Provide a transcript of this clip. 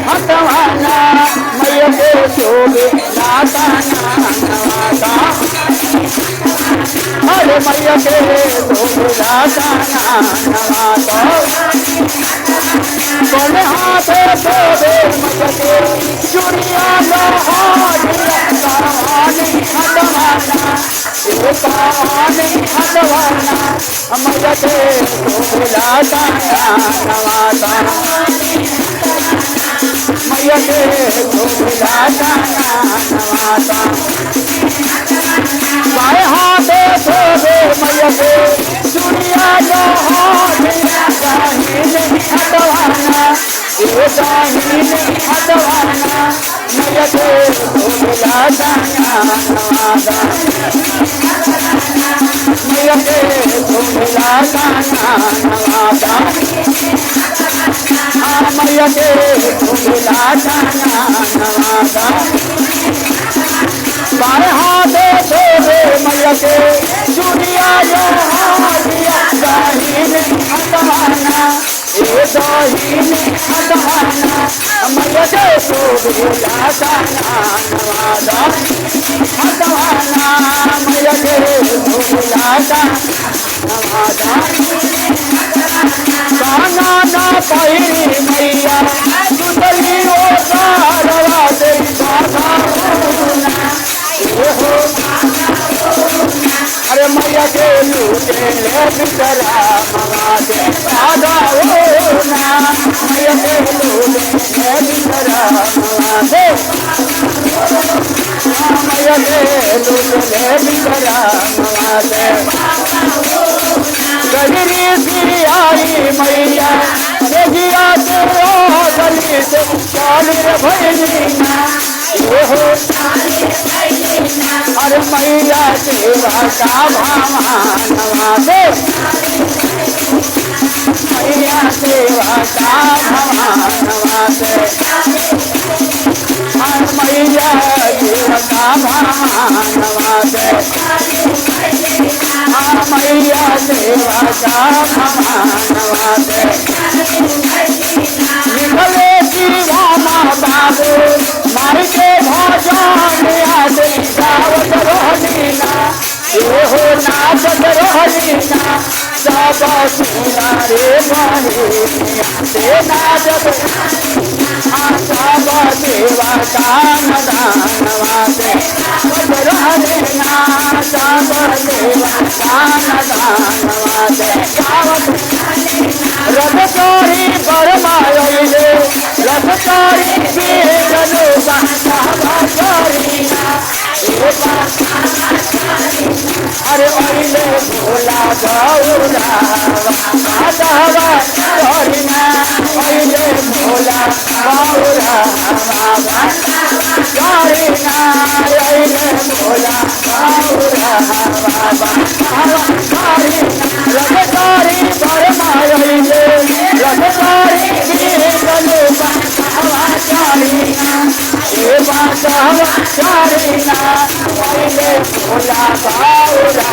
हटवाना मैया के शोभे लाता नवाता अरे मैया के शोभे लाता नवाता बोले हाथ शोभे मैया के चुड़िया कहानी हटवाना हटवाना मैया के शोभे लाता नवाता मैया के लाता नवाता बाएं हाथ शोभे मैया के चुड़िया हटवाना हटवाना मैया के लाता नवाता मैया के लाता नवाता मैया के लाता नवाता बाएं हाथ शोभे मैया के चुड़िया हटवाना हटवाना मैया के शोभे लाता नवाता हटवाना मैया के लाता नवाता गाना ना पहिरी मैया सुतली ओ सारवा दे बाधा अरे मैया के लूटे ले बिचरा मवा दे बाधा मैया के लूटे ले बिचरा मवा दे मैया के लूटे ले बिचरा मवा दे गजरी सी आई मैया गिरा के गली से चाली भैया अरे मैया सेवा का भावा दे मैया सेवा का भावा दे मैया सेवा का भावा दे मैया सेवा का भावा दे निकले जीवा बाबू मार के भजन आदि गावत रहलीना हो नाचत रहलीना सब सुना रे बहे से नाचत सब देवा काम दानवा से रहलीना सब देवा काम दानवा से गावत रथकारी बरमायले रथकारी बेगलोगा सहभाचारीना अरे ओइले भोला गौरा माधवा करीना ओइले भोला गौरा बाबा करीना ओइले भोला गौरा बाबा करीना रथकारी बरमायले रथकारी बेगलोगा सहभाचारीना सहभाचारीना ओइले भोला गौरा